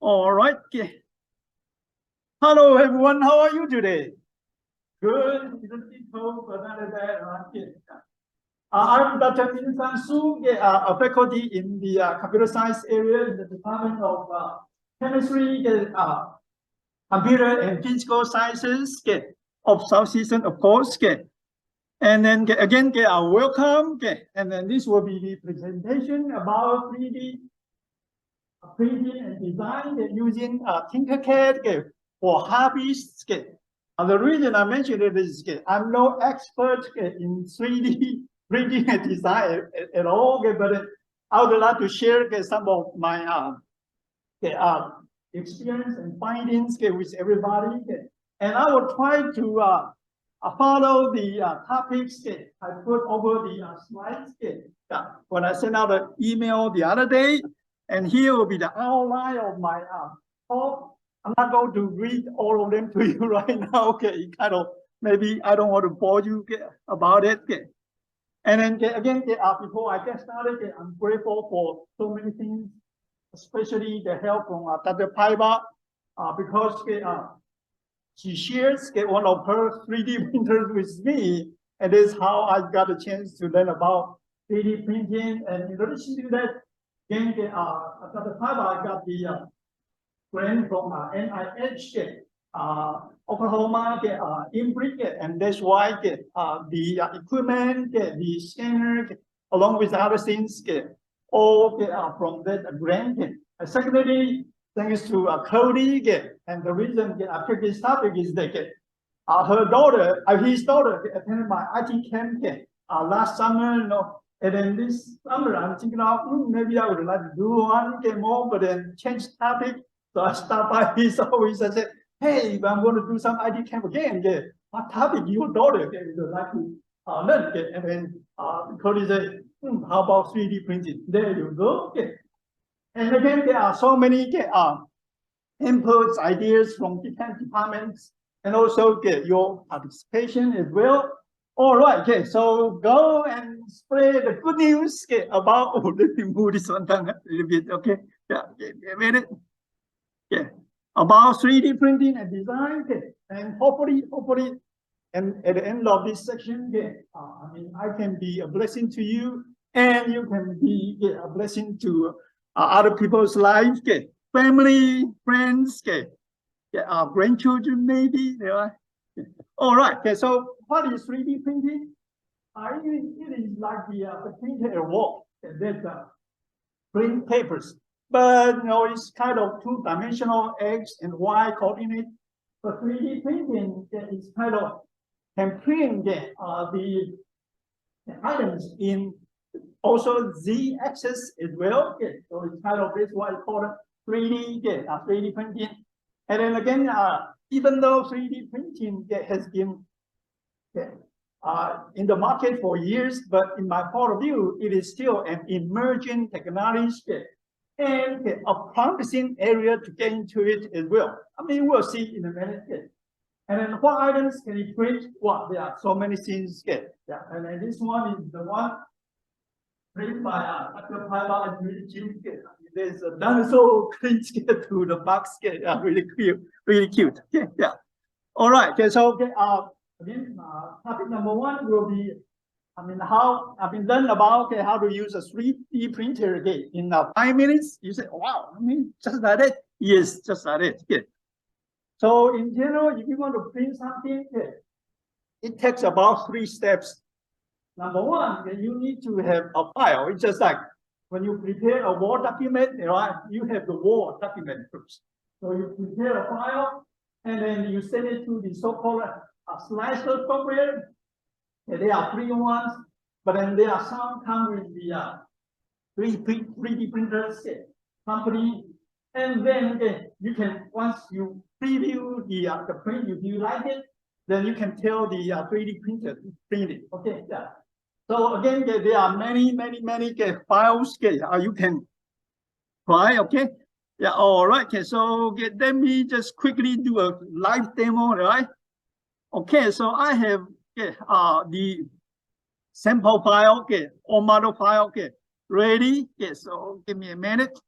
All right. Okay. Hello, everyone. How are you today? Good. Isn't it cold? But not bad. Okay. I'm Dr. Min-San Su, a faculty in the computer science area in the Department of Chemistry, Computer and Physical Sciences of Southeastern, of course. And then again, welcome. And then this will be the presentation about 3D printing and design using TinkerCAD for hobbyists. The reason I mentioned it is I'm no expert in 3D printing and design at all, but I would like to share some of my experience and findings with everybody. And I will try to follow the topics I put over the slides when I sent out an email the other day. And here will be the outline of my talk. I'm not going to read all of them to you right now. Kind of maybe I don't want to bore you about it. And then again, before I get started, I'm grateful for so many things, especially the help from Dr. Paiva, because she shares one of her 3D printers with me, and this is how I got a chance to learn about 3D printing. And in addition to that, again, Dr. Paiva got the grant from NIH, Oklahoma, in Britain, and that's why the equipment, the scanner, along with other things, all from that grant. And secondly, thanks to Cody, and the reason I picked this topic is that her daughter, his daughter, attended my IT camp last summer, and then this summer I'm thinking of maybe I would like to do one more, but then change topic. So I stopped by his office and said, hey, if I'm going to do some IT camp again, what topic your daughter would like to learn? And then Cody said, how about 3D printing? There you go. And again, there are so many inputs, ideas from different departments, and also your participation as well. All right, so go and spread the good news about, let me move this one down a little bit, a minute. About 3D printing and design, and hopefully, and at the end of this section, I can be a blessing to you, and you can be a blessing to other people's lives, family, friends, grandchildren, maybe. All right, so what is 3D printing? It is like the printer at work that print papers. But it's kind of two-dimensional X and Y coordinate. But 3D printing is kind of can print the items in also Z-axis as well. So it's kind of this what I call it 3D 3D printing. And then again, even though 3D printing has been in the market for years, but in my point of view, it is still an emerging technology and a promising area to get into it as well. We'll see in a minute. And then what items can you print? Well, there are so many things. And then this one is the one printed by Dr. Paiva and Jim. There's a dinosaur print to the box. Really cute, really cute. All right. So again, topic number one will be how I've been learning about how to use a 3D printer in 5 minutes. You say, wow, just like that? Yes, just like that. So in general, if you want to print something, it takes about 3 steps. Number one, you need to have a file. It's just like when you prepare a Word document, you have the Word document first. So you prepare a file, and then you send it to the so-called slicer software. There are 3 ones, but then there are some come with the 3D printers company, and then you can, once you preview the print, if you like it, then you can tell the 3D printer to print it. So again, there are many files you can try. All right. So let me just quickly do a live demo, right? So I have the sample file, or model file, ready. So give me a minute.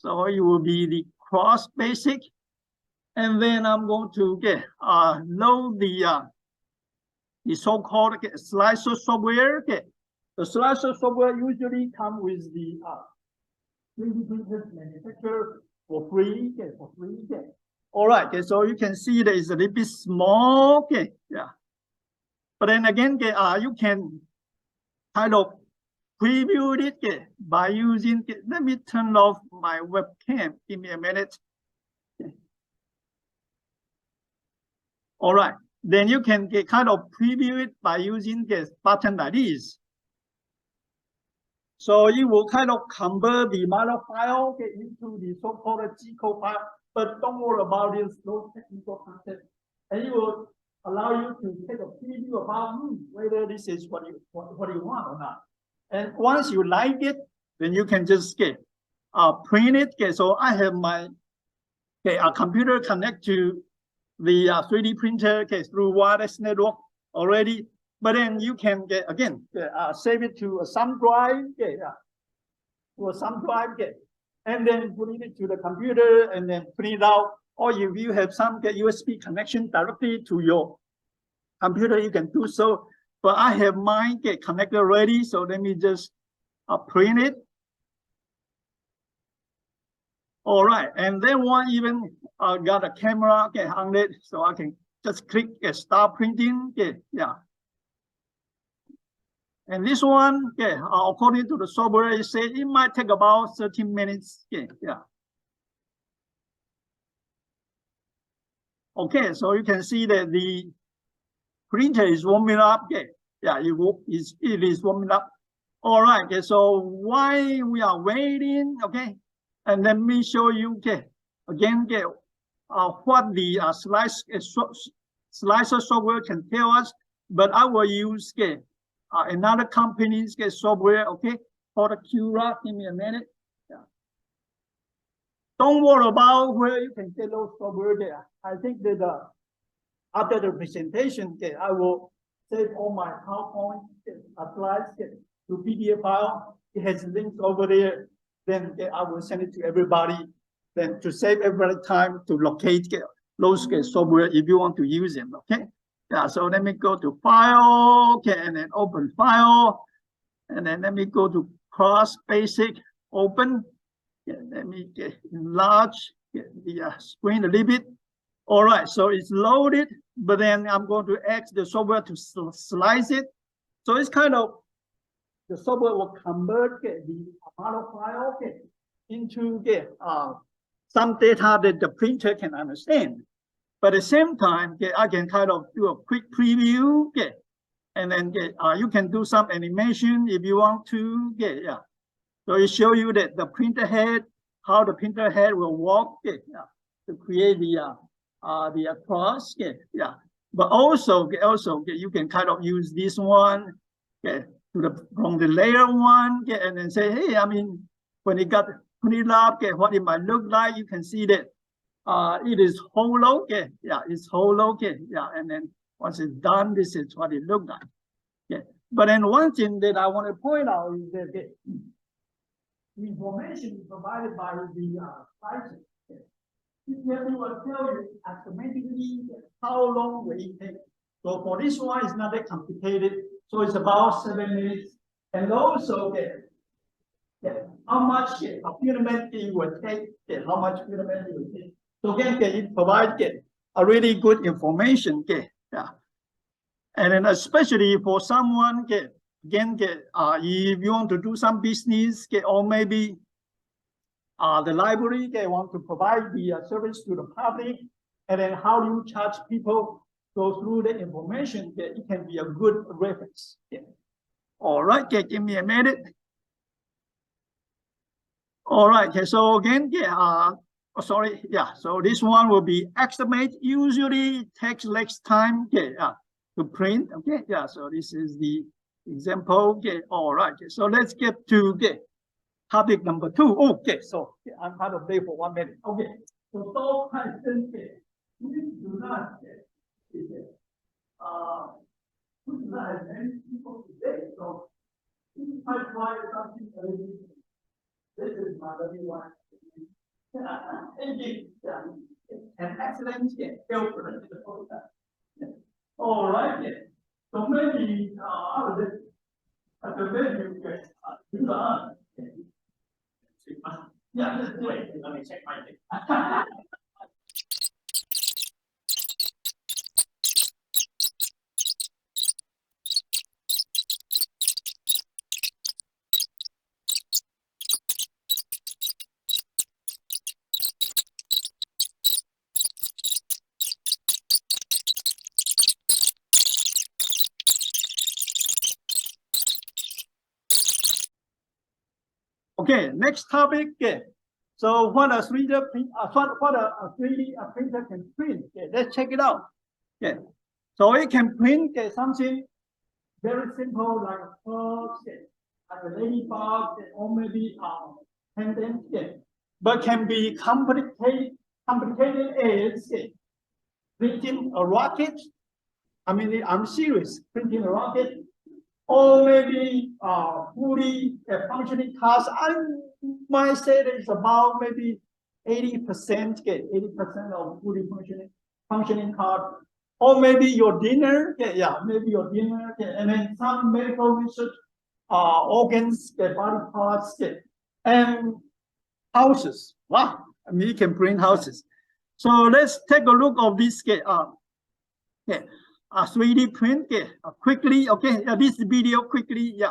So it will be the cross basic. And then I'm going to load the so-called slicer software. The slicer software usually comes with the 3D printer manufacturer for free. All right. So you can see that it's a little bit small. Yeah. But then again, you can kind of preview it by using. Let me turn off my webcam. Give me a minute. All right. Then you can kind of preview it by using this button like this. So it will kind of convert the model file into the so-called G-code file. But don't worry about this, no technical content. And it will allow you to take a preview about whether this is what you want or not. And once you like it, then you can just print it. So I have my computer connect to the 3D printer through wireless network already. But then you can save it to a thumb drive, and then put it to the computer and then print it out. Or if you have some USB connection directly to your computer, you can do so. But I have mine connected already, so let me just print it. All right, and then one even got a camera on it, so I can just click start printing. And this one, according to the software, it says it might take about 13 minutes. Okay, so you can see that the printer is warming up. It is warming up. All right, so while we are waiting, and let me show you again what the slicer software can tell us. But I will use another company's software, called Cura. Give me a minute. Don't worry about where you can get those software there. I think that after the presentation, I will save all my PowerPoint slides to PDF file. It has links over there. Then I will send it to everybody. Then to save everybody time to locate those software if you want to use them. So let me go to File, and then Open File, and then let me go to Cross Basic, Open. Let me enlarge the screen a little bit. All right, so it's loaded, but then I'm going to ask the software to slice it. So it's kind of, the software will convert the model file into some data that the printer can understand. But at the same time, I can kind of do a quick preview, and then you can do some animation if you want to, So it shows you that the printer head, how the printer head will work, to create the cross, But also you can kind of use this one, from the layer one, and then say, hey, I mean, when it got printed up, what it might look like, you can see that it is hollow, it's hollow, and then once it's done, this is what it looks like. But then one thing that I want to point out is that the information provided by the slicer, it will tell you automatically how long will it take. So for this one, it's not that complicated. So it's about 7 minutes. And also how much filament it will take, how much filament it will take. So again, it provides a really good information. And then especially for someone, again, if you want to do some business, or maybe the library, want to provide the service to the public, and then how do you charge people, go through the information, it can be a good reference. All right, give me a minute. All right, so again, so this one will be estimate. Usually takes less time to print. So this is the example. All right, so let's get to topic number 2. So I'm kind of late for 1 minute. So those questions, we do not have many people today. So we might try something a little bit. This is my little one. An excellent helper. All right. So maybe the value yeah, just wait. Let me check my thing. Okay, next topic. So what a 3D print, what a 3D printer can print. Let's check it out. So it can print something very simple like a frog, like a ladybug, or maybe pendant. But can be complicated as printing a rocket. I mean, I'm serious, printing a rocket. Or maybe fully functioning cars. I might say that it's about maybe 80%, 80% of fully functioning cars. Or maybe your dinner, maybe your dinner, and then some medical research organs, body parts, and houses. Wow, I mean, you can print houses. So let's take a look of this. 3D print quickly. Okay, this video quickly.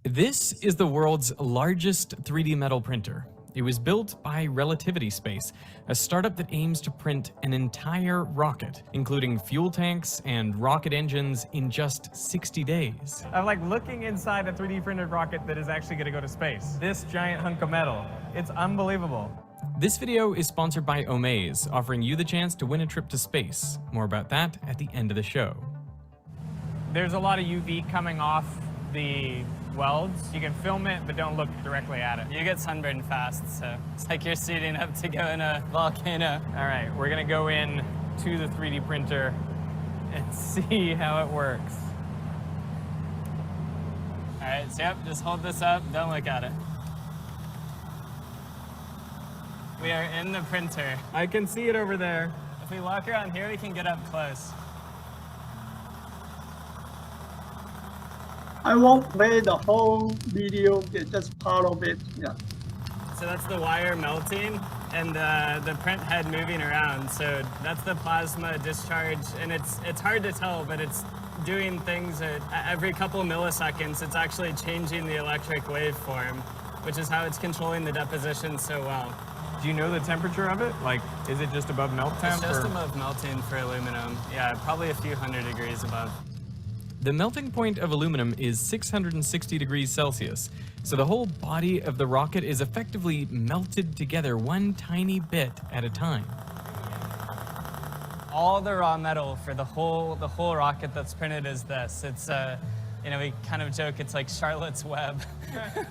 This is the world's largest 3D metal printer. It was built by Relativity Space, a startup that aims to print an entire rocket, including fuel tanks and rocket engines, in just 60 days. I'm like looking inside a 3D printed rocket that is actually going to go to space. This giant hunk of metal. It's unbelievable. This video is sponsored by Omaze, offering you the chance to win a trip to space. More about that at the end of the show. There's a lot of UV coming off the welds. You can film it, but don't look directly at it. You get sunburned fast, so it's like you're suiting up to go in a volcano. All right, we're gonna go in to the 3D printer and see how it works. All right, so yep, just hold this up, don't look at it. We are in the printer. I can see it over there. If we walk around here, we can get up close. I won't play the whole video, just part of it. So that's the wire melting and the print head moving around. So that's the plasma discharge, and it's hard to tell, but it's doing things at every couple milliseconds. It's actually changing the electric waveform, which is how it's controlling the deposition so well. Do you know the temperature of it? Like, is it just above melt temp? It's just above melting for aluminum. Yeah, probably a few hundred degrees above. The melting point of aluminum is 660 degrees Celsius, so the whole body of the rocket is effectively melted together one tiny bit at a time. All the raw metal for the whole rocket that's printed is this. It's we kind of joke it's like Charlotte's Web,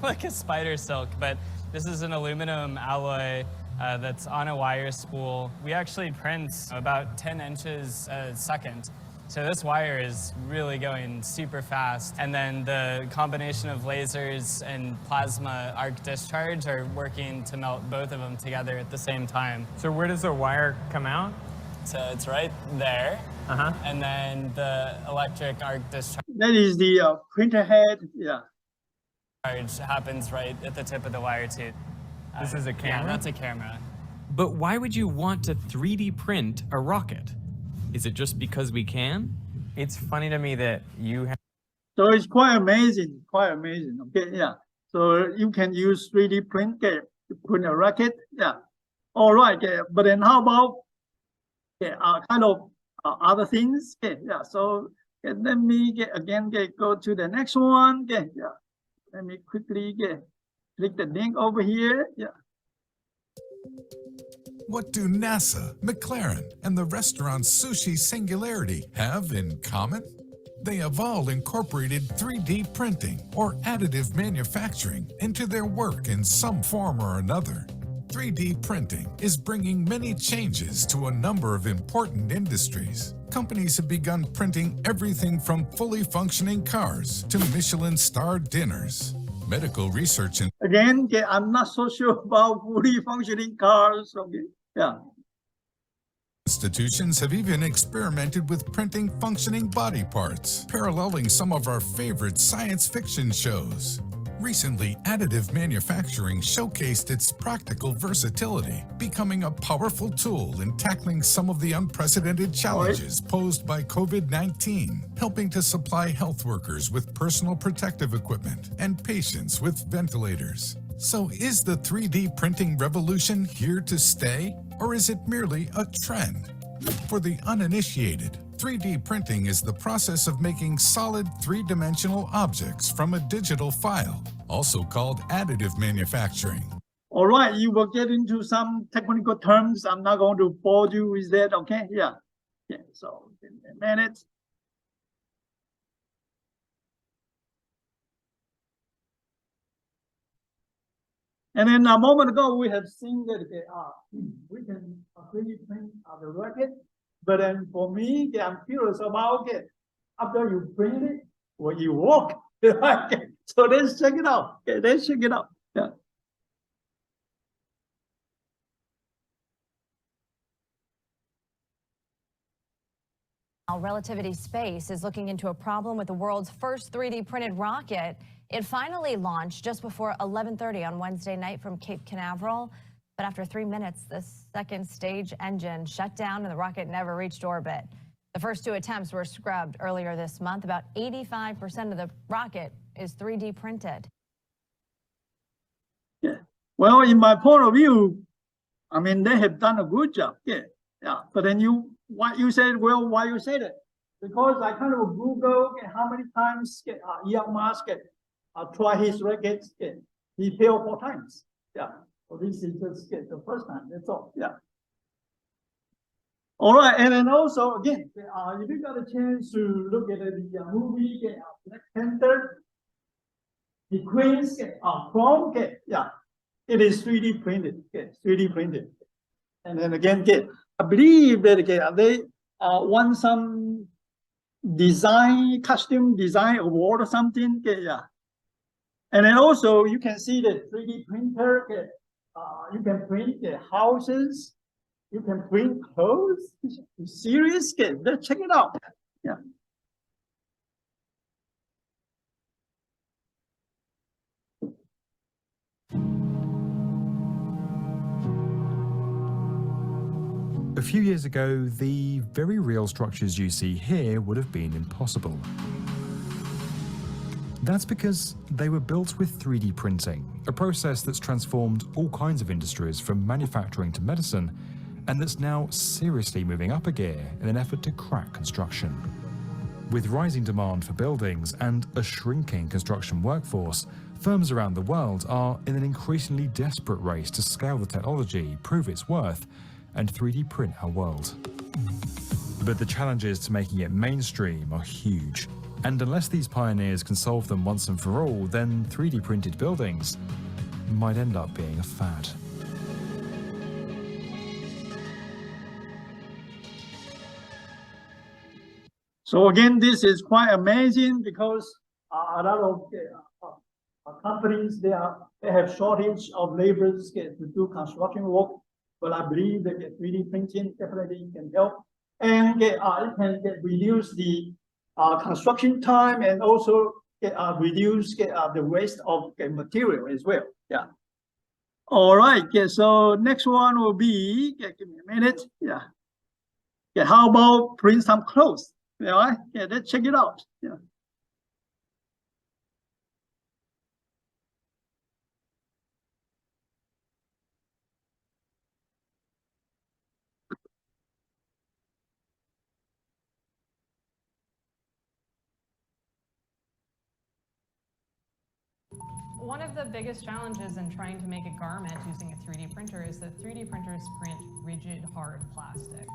like a spider silk, but this is an aluminum alloy that's on a wire spool. We actually print about 10 inches a second. So this wire is really going super fast. And then the combination of lasers and plasma arc discharge are working to melt both of them together at the same time. So where does the wire come out? So it's right there. And then the electric arc discharge That is the printer head. happens right at the tip of the wire tube. This is a camera? Yeah, that's a camera. But why would you want to 3D print a rocket? Is it just because we can? It's funny to me that you have... So it's quite amazing, Okay, So you can use 3D print to print a rocket. All right, but then how about kind of other things? So let me go to the next one. Let me quickly click the link over here. What do NASA, McLaren, and the restaurant Sushi Singularity have in common? They have all incorporated 3D printing or additive manufacturing into their work in some form or another. 3D printing is bringing many changes to a number of important industries. Companies have begun printing everything from fully functioning cars to Michelin-starred dinners. Medical research and Again, okay, I'm not so sure about fully functioning cars. Okay, yeah. institutions have even experimented with printing functioning body parts, paralleling some of our favorite science fiction shows. Recently, additive manufacturing showcased its practical versatility, becoming a powerful tool in tackling some of the unprecedented challenges posed by COVID-19, helping to supply health workers with personal protective equipment and patients with ventilators. So is the 3D printing revolution here to stay, or is it merely a trend? For the uninitiated, 3D printing is the process of making solid three-dimensional objects from a digital file, also called additive manufacturing. All right, you will get into some technical terms. I'm not going to bore you with that, okay? Yeah. Yeah, so in a minute. And then a moment ago, we have seen that we can 3D print the rocket. But then for me, I'm curious about it. After you print it, will you walk? So let's check it out. Okay, let's check it out. Yeah. Relativity Space is looking into a problem with the world's first 3D printed rocket. It finally launched just before 11:30 on Wednesday night from Cape Canaveral. But after 3 minutes, the second stage engine shut down and the rocket never reached orbit. The first two attempts were scrubbed earlier this month. About 85% of the rocket is 3D printed. Yeah. Well, in my point of view, I mean, they have done a good job. Yeah. Yeah. But then why you said it? Because I kind of Google how many times Elon Musk try his rocket. He failed 4 times. Yeah. So this is just the first time. That's all. Yeah. All right, and then also again, if you got a chance to look at the movie Black Panther, the Queen's crown, yeah, it is 3D printed. 3D printed. And then again, I believe that they won some costume design award or something. Yeah. And then also you can see the 3D printer. You can print the houses. You can print clothes. Serious? Let's check it out. Yeah. A few years ago, the very real structures you see here would have been impossible. That's because they were built with 3D printing, a process that's transformed all kinds of industries from manufacturing to medicine, and that's now seriously moving up a gear in an effort to crack construction. With rising demand for buildings and a shrinking construction workforce, firms around the world are in an increasingly desperate race to scale the technology, prove its worth, and 3D print our world. But the challenges to making it mainstream are huge. And unless these pioneers can solve them once and for all, then 3D printed buildings might end up being a fad. So again, this is quite amazing because a lot of companies, they have shortage of laborers to do construction work. But I believe that 3D printing definitely can help, and it can reduce the construction time, and also reduce the waste of material as well. Yeah. All right. So next one will be. Give me a minute. Yeah. Yeah. How about print some clothes? All right. Yeah. Let's check it out. Yeah. One of the biggest challenges in trying to make a garment using a 3D printer is that 3D printers print rigid, hard plastic.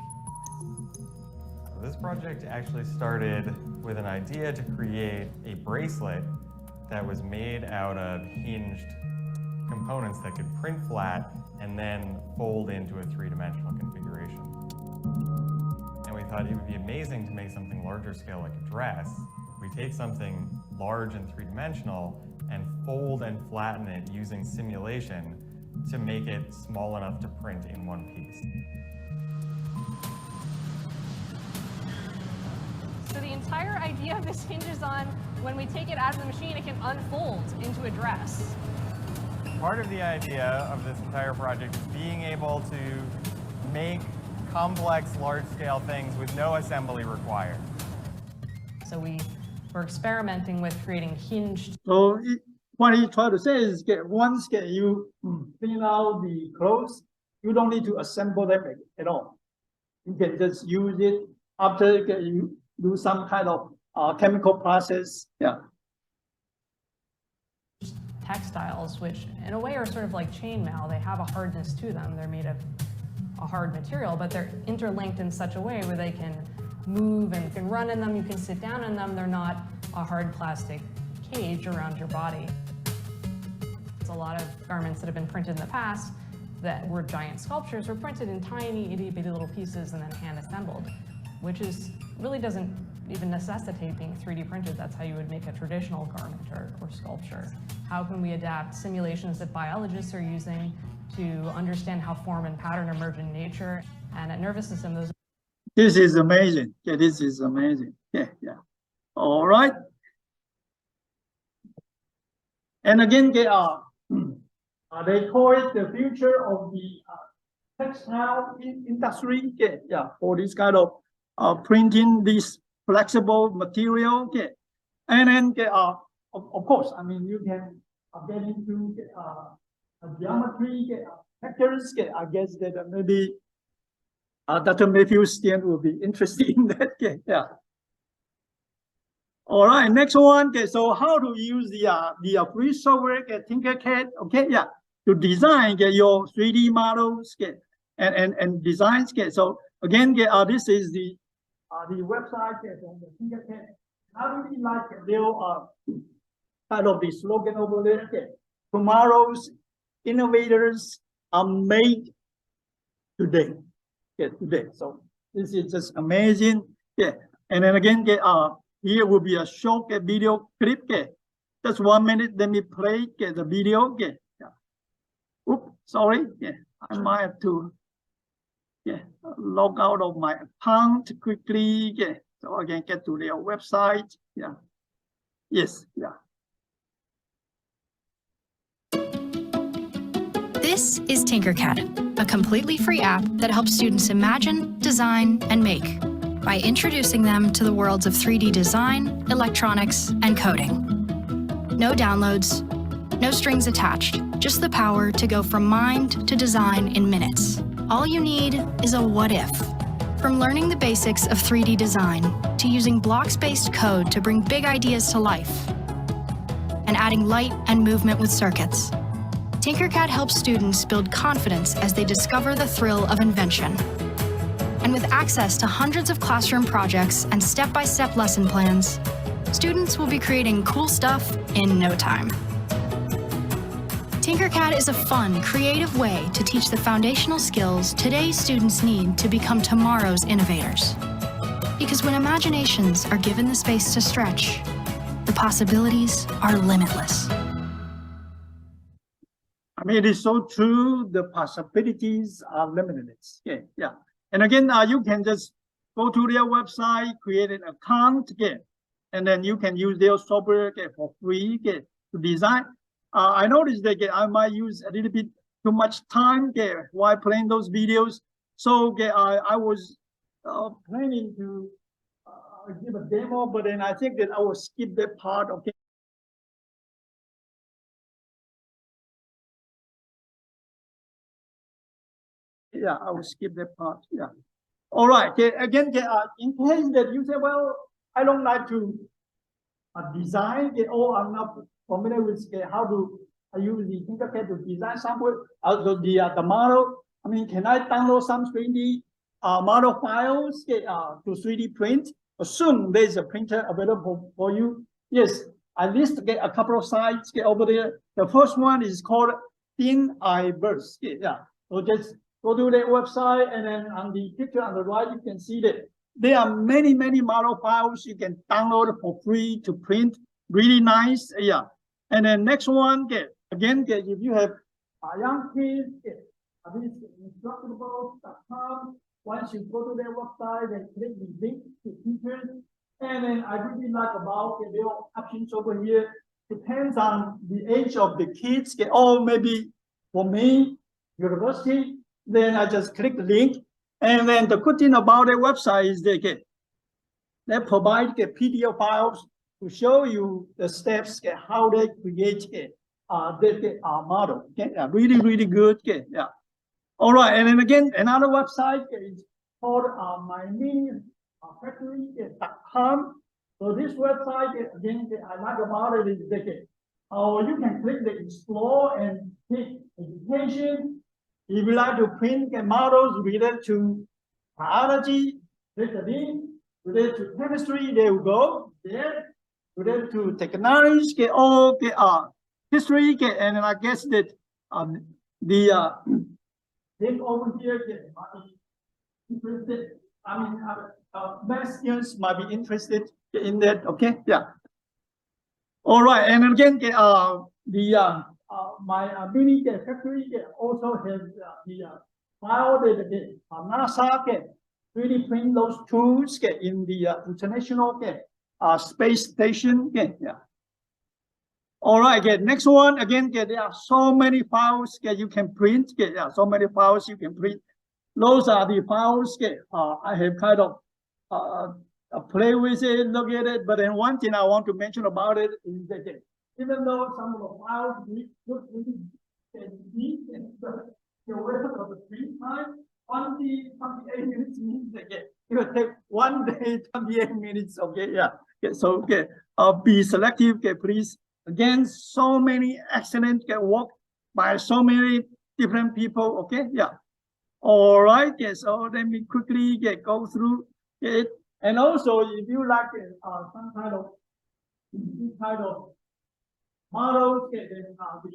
This project actually started with an idea to create a bracelet that was made out of hinged components that could print flat and then fold into a three-dimensional configuration. And we thought it would be amazing to make something larger scale like a dress. We take something large and three-dimensional and fold and flatten it using simulation to make it small enough to print in one piece. So the entire idea of this hinges on when we take it out of the machine, it can unfold into a dress. Part of the idea of this entire project is being able to make complex, large-scale things with no assembly required. So we're experimenting with creating hinged. So what he tried to say is, once you clean out the clothes, you don't need to assemble them at all. You can just use it after you do some kind of chemical process. Yeah. Textiles, which in a way are sort of like chainmail. They have a hardness to them. They're made of a hard material, but they're interlinked in such a way where they can move and you can run in them, you can sit down in them. They're not a hard plastic cage around your body. It's a lot of garments that have been printed in the past that were giant sculptures were printed in tiny, itty-bitty little pieces and then hand assembled, which really doesn't even necessitate being 3D printed. That's how you would make a traditional garment or sculpture. How can we adapt simulations that biologists are using to understand how form and pattern emerge in nature? And at nervous system, those. This is amazing. Yeah, this is amazing. Yeah. All right. And again, they call it the future of the textile industry. Yeah, for this kind of printing this flexible material. And then of course, I mean, you can get into geometry, vectors. I guess that maybe Dr. Matthew Stian will be interested in that. Yeah. All right, next one. So how to use the free software TinkerCAD? Yeah, to design your 3D models and designs. So again, this is the website from the TinkerCAD. I really like their kind of the slogan over there. Tomorrow's innovators are made today. Today. So this is just amazing. And then again, here will be a short video clip. Just 1 minute. Let me play the video. Oops, sorry. I might have to log out of my account quickly. So I can get to their website. Yes. This is TinkerCAD, a completely free app that helps students imagine, design, and make by introducing them to the worlds of 3D design, electronics, and coding. No downloads, no strings attached, just the power to go from mind to design in minutes. All you need is a what if. From learning the basics of 3D design to using blocks-based code to bring big ideas to life, and adding light and movement with circuits. TinkerCAD helps students build confidence as they discover the thrill of invention. And with access to hundreds of classroom projects and step-by-step lesson plans, students will be creating cool stuff in no time. TinkerCAD is a fun, creative way to teach the foundational skills today's students need to become tomorrow's innovators. Because when imaginations are given the space to stretch, the possibilities are limitless. I mean, it is so true. The possibilities are limitless. Yeah. And again, you can just go to their website, create an account, and then you can use their software for free to design. I noticed that I might use a little bit too much time while playing those videos. So I was planning to give a demo, but then I think that I will skip that part. Yeah, I will skip that part. Yeah. All right. Again, in case that you say, well, I don't like to design, or I'm not familiar with how to use the TinkerCAD to design somewhere. The model. I mean, can I download some 3D model files to 3D print? Assume there's a printer available for you. Yes, I list a couple of sites over there. The first one is called Thingiverse. So just go to their website, and then on the picture on the right, you can see that there are many, many model files you can download for free to print. Really nice, yeah. And then next one, again, if you have young kids, this instructables.com. Once you go to their website and click the link to teachers, and then I really like about there are options over here. Depends on the age of the kids, or maybe for me, university, then I just click the link. And then the good thing about their website is they provide PDF files to show you the steps, how they create the model. Okay, yeah, really, really good. Okay, yeah. All right, and then again, another website is called myminifactory.com. So this website, again, I like about it is that you can click the explore and pick education. If you like to print models related to biology, click the link. Related to chemistry, there you go. There. Related to technology, all history, and I guess that the link over here might be interested. I mean, math students might be interested in that. Okay, yeah. All right, and again, my mini factory also has the file that NASA 3D print those tools in the International Space Station. Yeah. All right, next one, again, there are so many files you can print. Yeah, so many files you can print. Those are the files I have kind of play with it, look at it. But then one thing I want to mention about it is that even though some of the files look really neat and the rest of the print time, 28 minutes means that it will take 1 day, 28 minutes. Okay, yeah. So be selective, please. Again, so many excellent work by so many different people. Okay, yeah. All right, so let me quickly go through it. And also, if you like some kind of models, then the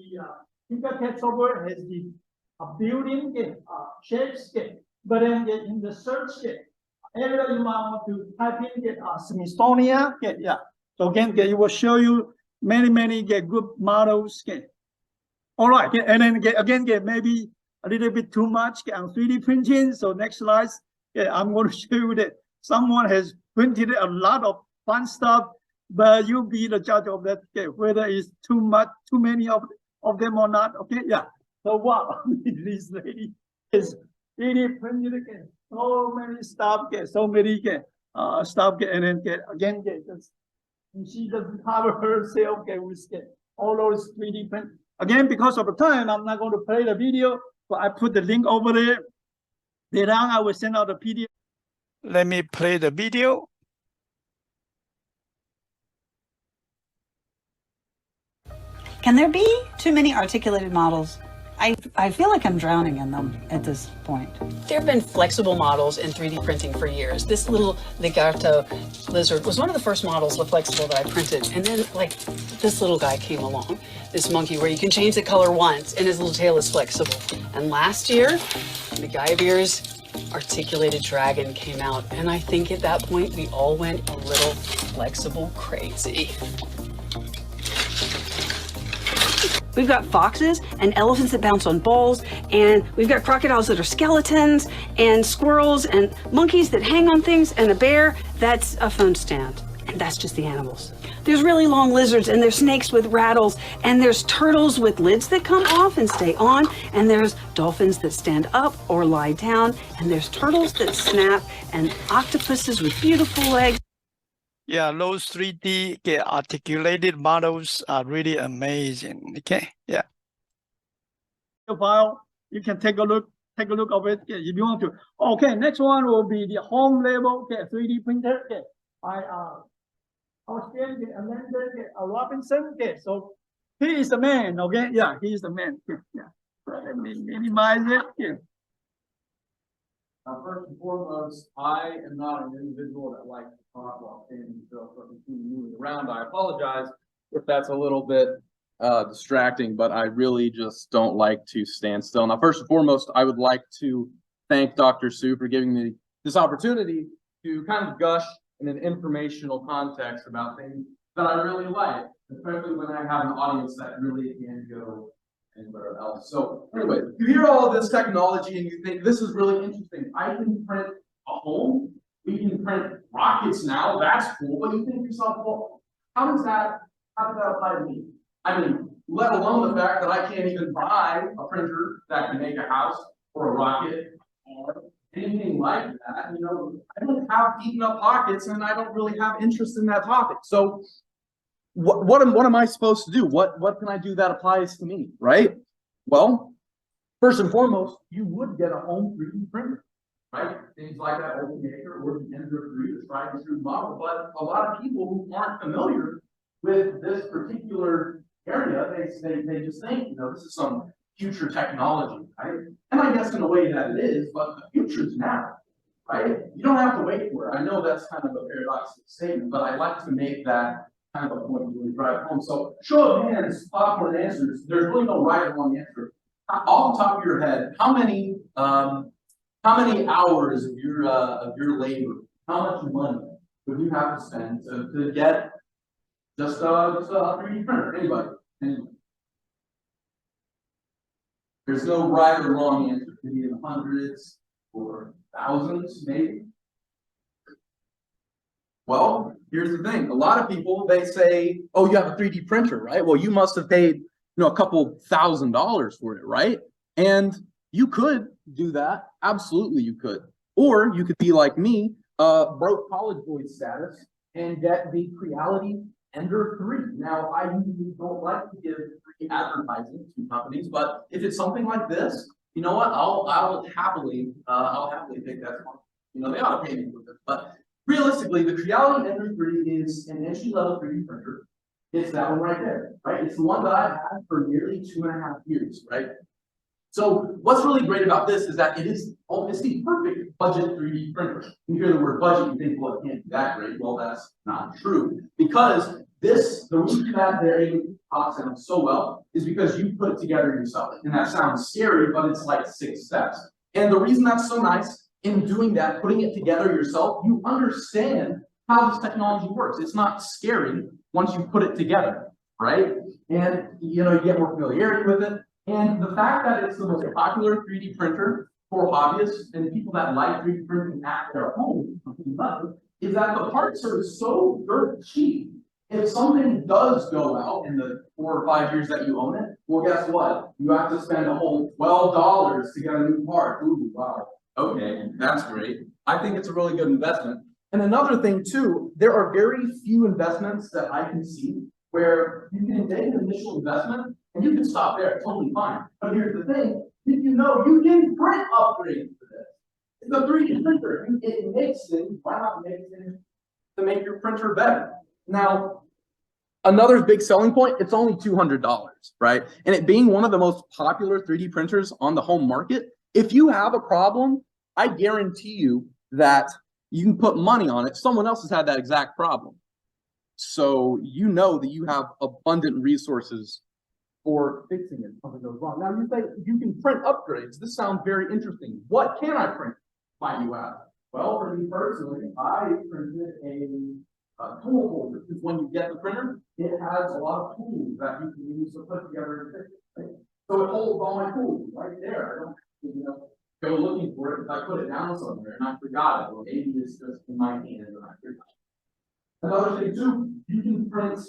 TinkerCAD software has the building shapes. But then in the search area, you might want to type in Smithsonian. Yeah. So again, it will show you many good models. All right, and then again, maybe a little bit too much on 3D printing. So next slide, I'm going to show you that someone has printed a lot of fun stuff, but you be the judge of that, whether it's too many of them or not. Okay, yeah. So wow, this lady is really printed so many stuff, so many stuff, and then again, she doesn't cover herself with all those 3D print. Again, because of the time, I'm not going to play the video, but I put the link over there. Later on, I will send out the PDF. Let me play the video. Can there be too many articulated models? I feel like I'm drowning in them at this point. There have been flexible models in 3D printing for years. This little Legato lizard was one of the first models of flexible that I printed. And then this little guy came along, this monkey where you can change the color once and his little tail is flexible. And last year, the Guy Beer's articulated dragon came out. And I think at that point, we all went a little flexible crazy. We've got foxes and elephants that bounce on balls, and we've got crocodiles that are skeletons, and squirrels and monkeys that hang on things, and a bear that's a phone stand. And that's just the animals. There's really long lizards, and there's snakes with rattles, and there's turtles with lids that come off and stay on, and there's dolphins that stand up or lie down, and there's turtles that snap, and octopuses with beautiful legs. Yeah, those 3D articulated models are really amazing. Okay, yeah. The file, you can take a look of it if you want to. Okay, next one will be the home level 3D printer by Austrian Amanda Robinson. So he is the man. Okay, yeah, he is the man. Yeah. Let me minimize it. Yeah. First and foremost, I am not an individual that likes to talk while standing still, so if you see me moving around, I apologize if that's a little bit distracting, but I really just don't like to stand still. Now, first and foremost, I would like to thank Dr. Sue for giving me this opportunity to kind of gush in an informational context about things that I really like, especially when I have an audience that really can't go anywhere else. So anyway, you hear all of this technology and you think this is really interesting. I can print a home. We can print rockets now. That's cool. But you think to yourself, well, how does that apply to me? I mean, let alone the fact that I can't even buy a printer that can make a house or a rocket or anything like that. You know, I don't have eaten up pockets and I don't really have interest in that topic. So what am I supposed to do? What can I do that applies to me, right? Well, first and foremost, you would get a home 3D printer, right? Things like that Ultimaker or the Ender 3, the tried and true model. But a lot of people who aren't familiar with this particular area, they just think, you know, this is some future technology, right? And I guess in a way that it is, but the future's now, right? You don't have to wait for it. I know that's kind of a paradoxical statement, but I like to make that kind of a point to really drive home. So show of hands, popcorn answers. There's really no right or wrong answer. Off the top of your head, how many hours of your labor, how much money would you have to spend to get just a 3D printer? Anybody? There's no right or wrong answer. It could be in the hundreds or thousands, maybe. Well, here's the thing. A lot of people, they say, oh, you have a 3D printer, right? Well, you must have paid, you know, a couple $1,000s for it, right? And you could do that. Absolutely, you could. Or you could be like me, broke college boy status, and get the Creality Ender 3. Now, I usually don't like to give free advertising to companies, but if it's something like this, you know what? I'll happily take that one. You know, they ought to pay me for this. But realistically, the Creality Ender 3 is an entry-level 3D printer. It's that one right there, right? It's the one that I've had for nearly 2.5 years, right? So what's really great about this is that it's the perfect budget 3D printer. You hear the word budget, you think, well, it can't be that great. Well, that's not true. Because the reason that they're able to talk sound so well is because you put it together yourself. And that sounds scary, but it's like 6 steps. And the reason that's so nice, in doing that, putting it together yourself, you understand how this technology works. It's not scary once you put it together, right? And you know, you get more familiarity with it. And the fact that it's the most popular 3D printer for hobbyists and people that like 3D printing at their home is that the parts are so dirt cheap. If something does go out in the 4 or 5 years that you own it, well, guess what? You have to spend a whole $12 to get a new part. Ooh, wow. Okay, that's great. I think it's a really good investment. And another thing too, there are very few investments that I can see where you can make an initial investment and you can stop there, totally fine. But here's the thing, did you know you can print upgrades for this? It's a 3D printer. It makes things, why not make things to make your printer better? Now, another big selling point, it's only $200, right? And it being one of the most popular 3D printers on the home market, if you have a problem, I guarantee you that you can put money on it. Someone else has had that exact problem. So you know that you have abundant resources for fixing it if something goes wrong. Now you say you can print upgrades. This sounds very interesting. What can I print, might you ask? Well, for me personally, I printed a tool holder. Because when you get the printer, it has a lot of tools that you can use to put together and fix it. Right? So it holds all my tools right there. I don't have to, you know, go looking for it. If I put it down somewhere and I forgot it, or maybe it's just in my hand and I forgot it. Another thing too, you can print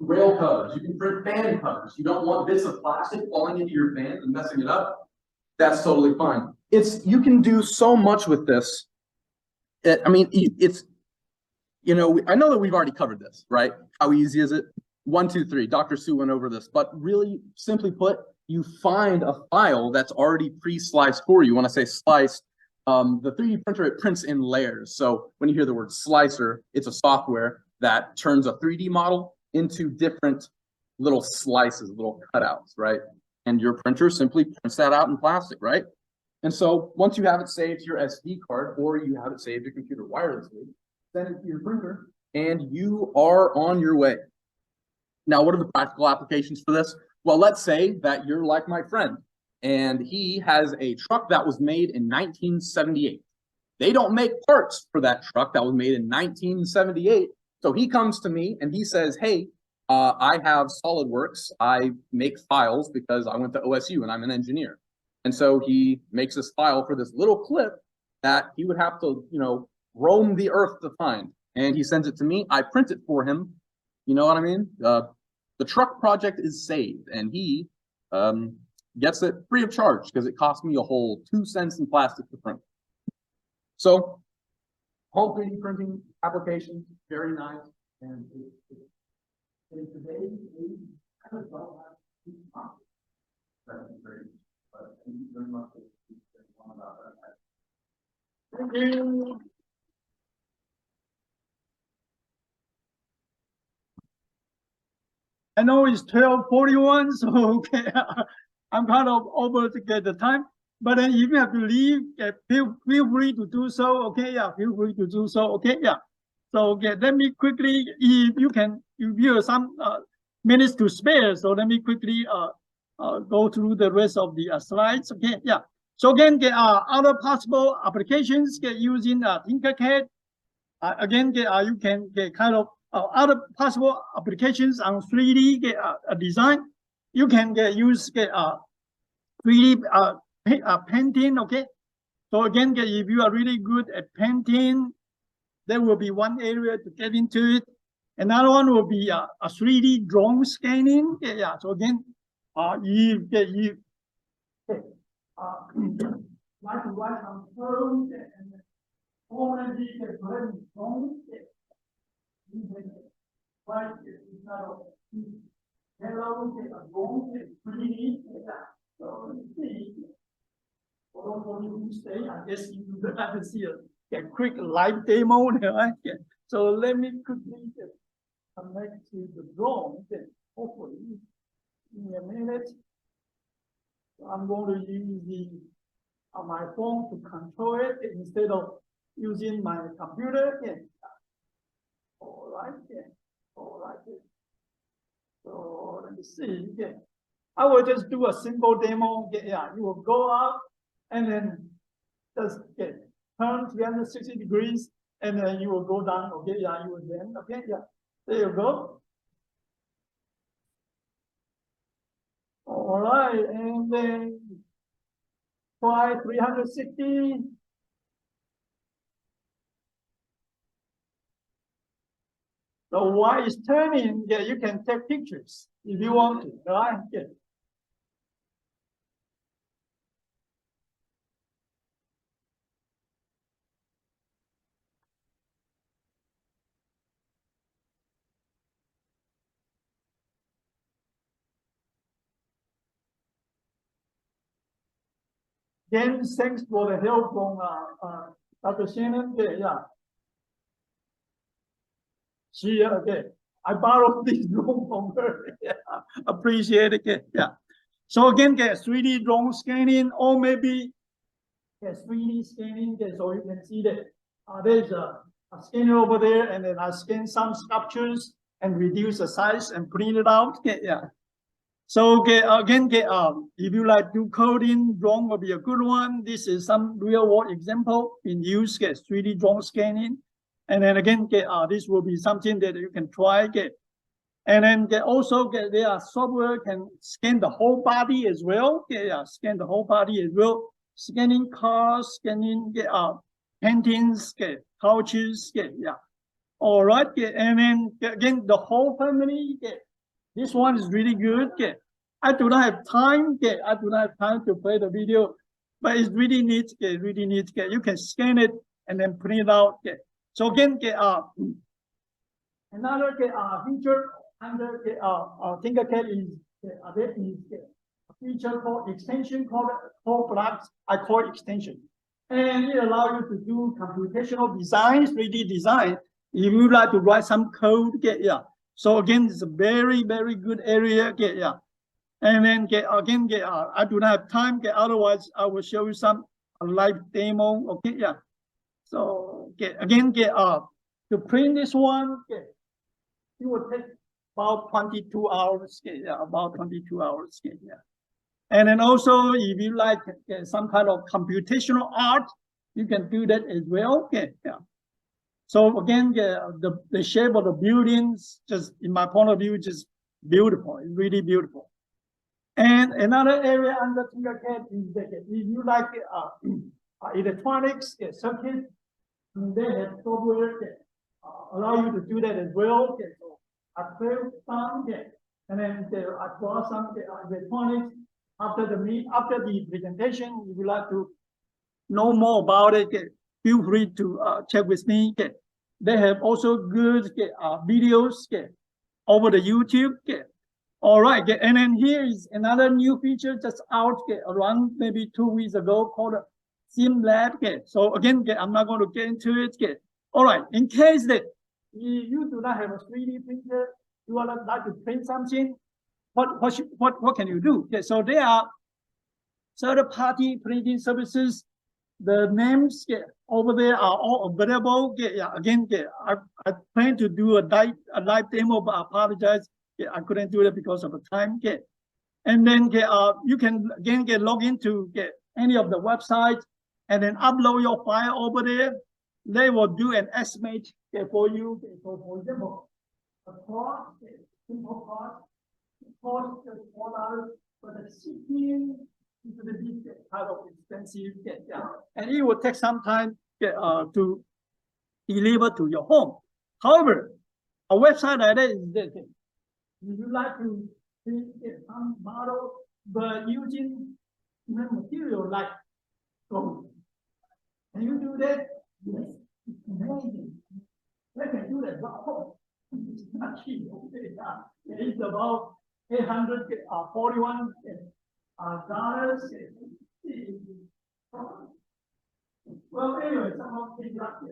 rail covers, you can print fan covers. You don't want bits of plastic falling into your fan and messing it up. That's totally fine. You can do so much with this. I mean, it's, you know, I know that we've already covered this, right? How easy is it? 1, 2, 3. Dr. Sue went over this, but really simply put, you find a file that's already pre-sliced for you. When I say sliced, the 3D printer, it prints in layers. So when you hear the word slicer, it's a software that turns a 3D model into different little slices, little cutouts, right? And your printer simply prints that out in plastic, right? And so once you have it saved to your SD card or you have it saved to your computer wirelessly, send it to your printer and you are on your way. Now, what are the practical applications for this? Well, let's say that you're like my friend, and he has a truck that was made in 1978. They don't make parts for that truck that was made in 1978. So he comes to me and he says, hey, I have SolidWorks. I make files because I went to OSU and I'm an engineer. And so he makes this file for this little clip that he would have to, roam the earth to find. And he sends it to me. I print it for him. You know what I mean? The truck project is saved, and he gets it free of charge because it cost me a whole 2 cents in plastic to print. So, home 3D printing application, very nice. And in today's age, I don't have to keep up. That's great. But thank you very much for about that. Thank you. I know it's 12:41, so okay, I'm kind of over to get the time. But then if you have to leave, feel free to do so. Okay, yeah, feel free to do so. Okay, yeah. So okay, let me quickly, if you have some minutes to spare, so let me quickly go through the rest of the slides. Okay, yeah. So again, other possible applications using TinkerCAD. Again, you can get kind of other possible applications on 3D design. You can use 3D painting. Okay, so again, if you are really good at painting, there will be one area to get into it. Another one will be a 3D drone scanning. Yeah, so again, you like to write some code and already get drone. Right, it's not a hello, a drone, 3D. So let's see. For those of you who stay, I guess you would have to see a quick live demo. Right? Yeah. So let me quickly connect to the drone. Hopefully, in a minute. So I'm going to use my phone to control it instead of using my computer. Yeah. All right. Yeah. All right. Yeah. So let me see. Yeah. I will just do a simple demo. Yeah, you will go up and then just turn 360 degrees, and then you will go down. Okay, yeah, you will then. Okay, yeah, there you go. All right, and then try 360. So while it's turning, yeah, you can take pictures if you want to. Right? Yeah. Again, thanks for the help from Dr. Shannon. Yeah. She, I borrowed this drone from her. Yeah, appreciate it. Yeah. So again, 3D drone scanning, or maybe 3D scanning. So you can see that there's a scanner over there, and then I scan some sculptures and reduce the size and print it out. Yeah. So again, if you like do coding, drone will be a good one. This is some real world example in use 3D drone scanning. And then again, this will be something that you can try. And then also there are software can scan the whole body as well. Yeah, scan the whole body as well. Scanning cars, scanning paintings, couches. Yeah. All right. And then again, the whole family. This one is really good. I do not have time. I do not have time to play the video, but it's really neat. Really neat. You can scan it and then print it out. So again, another feature under TinkerCAD is there is a feature called extension called blocks. I call it extension, and it allows you to do computational design, 3D design. If you like to write some code, yeah. So again, it's a very, very good area. Yeah. And then again, I do not have time. Otherwise, I will show you some live demo. Okay, yeah. So again, to print this one, you will take about 22 hours, yeah, about 22 hours, yeah. And then also, if you like some kind of computational art, you can do that as well, okay, yeah. So again, the shape of the buildings, just in my point of view, just beautiful, it's really beautiful. And another area under TinkerCAD is that if you like electronics, circuit, they have software that allow you to do that as well. Okay, so I play some, and then I draw some electronics. After the presentation, if you like to know more about it, feel free to check with me. They have also good videos over the YouTube. All right, and then here is another new feature just out around maybe 2 weeks ago called Sim Lab. So again, I'm not going to get into it. All right, in case that you do not have a 3D printer, you would like to print something, what can you do? So there are third-party printing services. The names over there are all available. Again, I plan to do a live demo, but I apologize. I couldn't do it because of the time. And then you can again log into any of the websites and then upload your file over there. They will do an estimate for you. So for example, a cost, simple cost just $4, but the shipping is a bit kind of expensive. And it will take some time to deliver to your home. However, a website like that is this. If you like to print some model, but using material like gold, can you do that? Yes, it's amazing. They can do that. Wow, it's not cheap. It's about $841 dollars. Well, anyway, someone picked up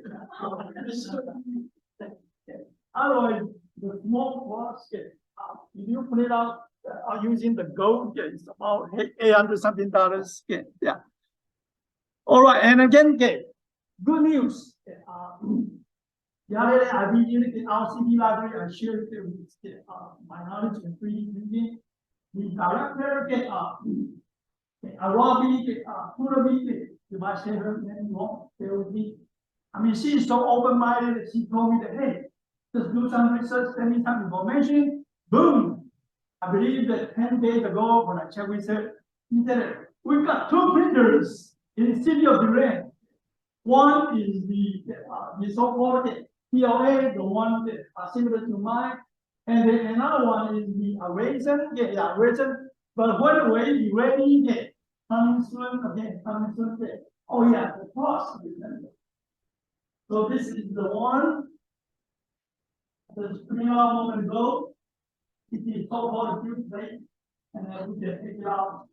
otherwise, the small box, if you put it out using the gold, it's about $800 something. Yeah. All right, and again, good news. The other day I visited our city library. I shared it with my knowledge in 3D printing. The director Robbie you might say her name wrong. I mean, she is so open-minded that she told me that, hey, just do some research, send me some information. Boom! I believe that 10 days ago, when I checked with her, he said, we've got 2 printers in the city of Durant. One is the so-called PLA, the one that are similar to mine. And then another one is the resin. Resin. But when will it be ready? Coming soon, coming soon. Oh yeah, the cost. So this is the one that's coming out a moment ago. It is so-called fuse plate, and then we can take it out.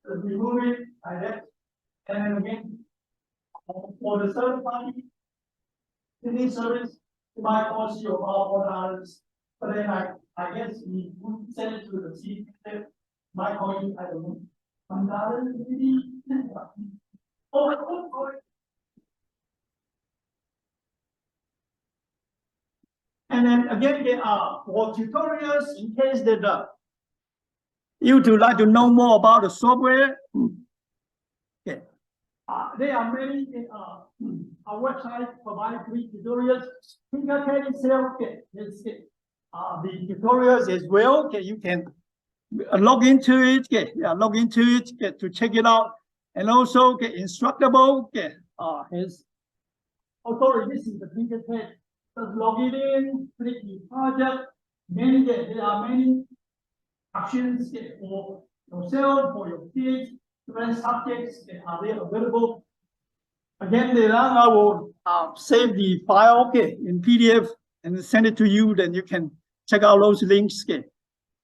So remove it like that, and then again, for the third party printing service, it might cost you about $4. But then I guess we would send it to the city that might cost you, I don't know, $1 maybe. Oh. And then again, there are for tutorials in case that you would like to know more about the software. There are many our website provide free tutorials. TinkerCAD itself the tutorials as well. You can log into it. Log into it to check it out, and also Instructable. His this is the TinkerCAD. Just log it in, click the project. There are many options for yourself, for your kids, different subjects that are there available. Again, later on I will save the file in PDF and send it to you. Then you can check out those links.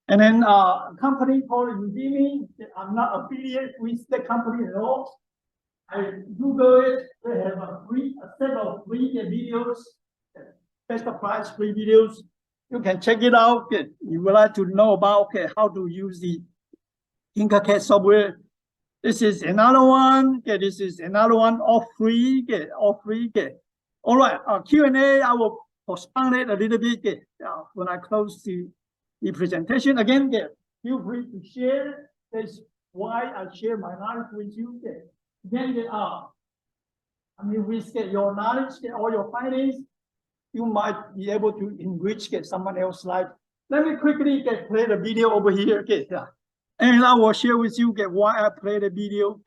And then a company called Udemy. I'm not affiliated with the company at all. I Google it. They have a set of free videos, special price free videos. You can check it out. You would like to know about how to use the TinkerCAD software. This is another one. This is another one all free. All right, Q&A, I will postpone it a little bit when I close the presentation. Again, feel free to share. That's why I share my knowledge with you. Again, I mean, with your knowledge or your findings, you might be able to enrich someone else's life. Let me quickly play the video over here. And I will share with you why I play the video.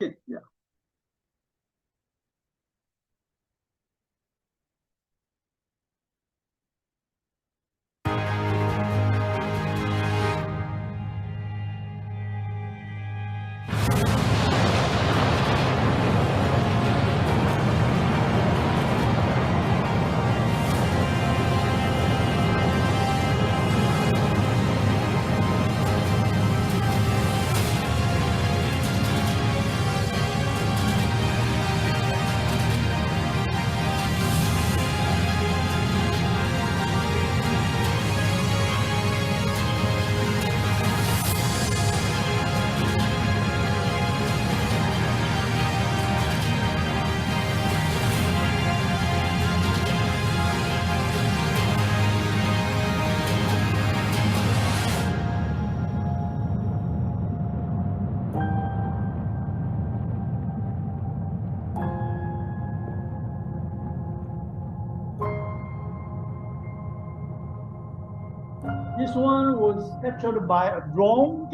This one was captured by a drone,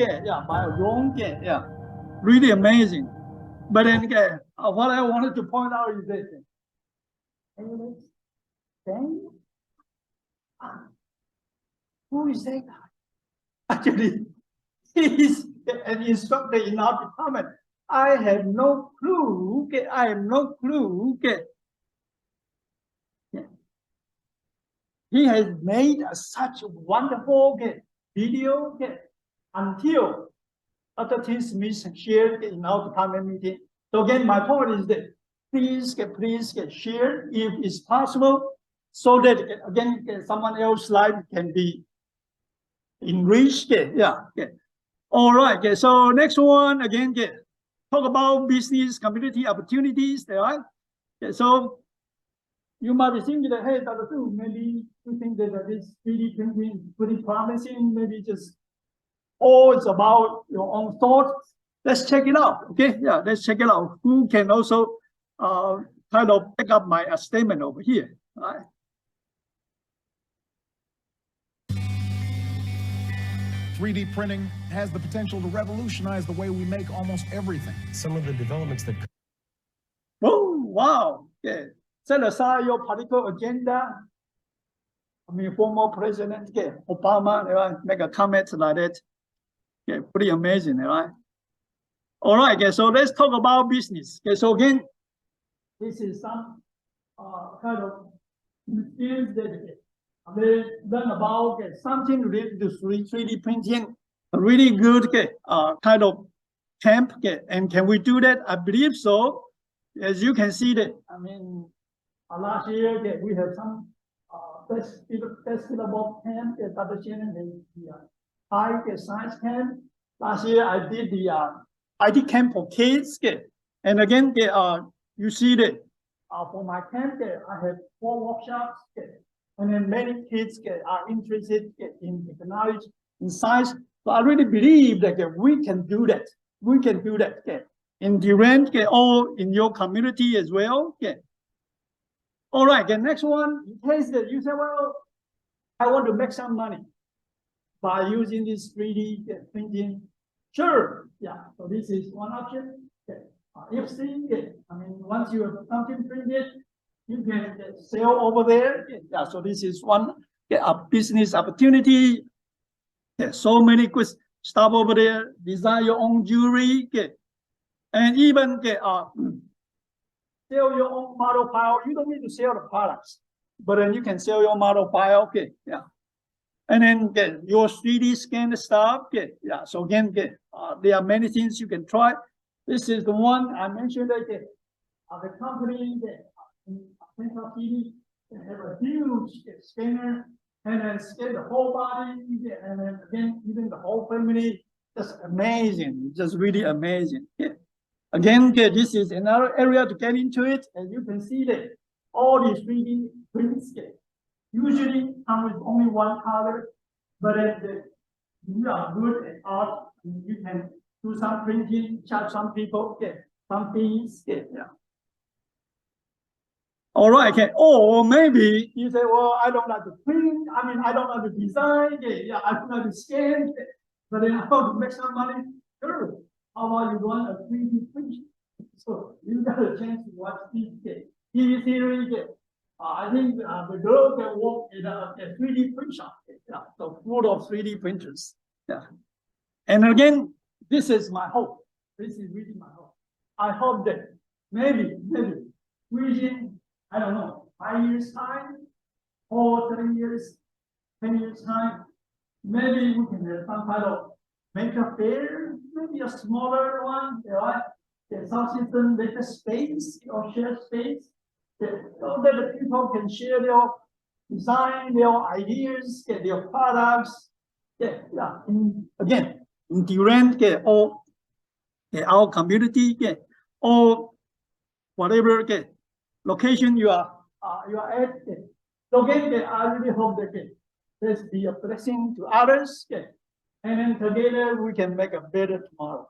really amazing. But then what I wanted to point out is this. Who is that guy? Actually, he's an instructor in our department. I have no clue. I have no clue. He has made such a wonderful video until Dr. Tim Smith shared in our department meeting. So again, my point is that please share if it's possible, so that again someone else's life can be enriched. All right. So next one again, talk about business community opportunities. Right? So you might be thinking that, hey, Dr. Tu, maybe you think that this 3D printing is pretty promising. Maybe just all it's about your own thoughts. Let's check it out. Okay, let's check it out. Who can also kind of pick up my statement over here? All right. 3D printing has the potential to revolutionize the way we make almost everything. Some of the developments that... Oh, wow. Set aside your political agenda. I mean, former President Obama, right, make a comment like that. Pretty amazing, right? All right, so let's talk about business. So again, this is some kind of experience that they learn about something related to 3D printing. A really good kind of camp. And can we do that? I believe so. As you can see that, I mean, last year we had some festival camp at Dr. Shannon and the high science camp. Last year I did the IT camp for kids. And again, you see that for my camp, I have 4 workshops. And then many kids are interested in technology, in science. So I really believe that we can do that. We can do that in Durant, or in your community as well. All right, next one, in case that you say, well, I want to make some money by using this 3D printing. Sure, so this is one option. FC, I mean, once you have something printed, you can sell over there. So this is one business opportunity. So many good stuff over there. Design your own jewelry. And even sell your own model file. You don't need to sell the products, but then you can sell your model file. And then your 3D scan stuff. So again, there are many things you can try. This is the one I mentioned that the company that in Central City have a huge scanner and then scan the whole body, and then again even the whole family. Just amazing, just really amazing. Again, this is another area to get into it, and you can see that all the 3D print sketch. Usually come with only one color, but if you are good at art, you can do some printing, charge some people, get some fees, yeah. All right, okay. Or maybe you say, well, I don't like to print. I mean, I don't like to design. Yeah, I don't like to scan. But then I want to make some money. Sure. How about you run a 3D print? So you got a chance to watch TV series. I think the girl can work in a 3D print shop. Yeah, so full of 3D printers. Yeah. And again, this is my hope. This is really my hope. I hope that maybe within, I don't know, 5 years time, or 3 years, 10 years time, maybe we can have some kind of maker fair, maybe a smaller one, right? Some system maker space or share space, so that the people can share their design, their ideas, get their products. Again, in Durant, our community, or whatever location you are at. So again, I really hope that this be a blessing to others. And then together we can make a better tomorrow.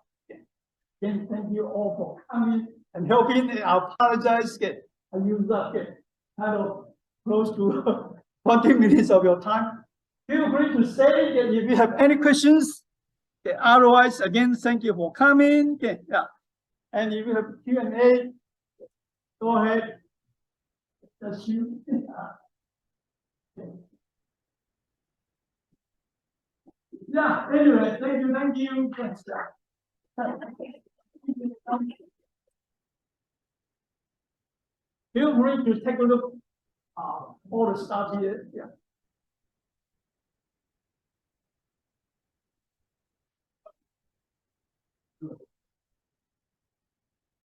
Again, thank you all for coming and helping. I apologize. I used up kind of close to 20 minutes of your time. Feel free to say if you have any questions. Otherwise, again, thank you for coming. And if you have Q&A, go ahead. That's you. Yeah, anyway, thank you. Thanks. Feel free to take a look all the stuff here. Yeah.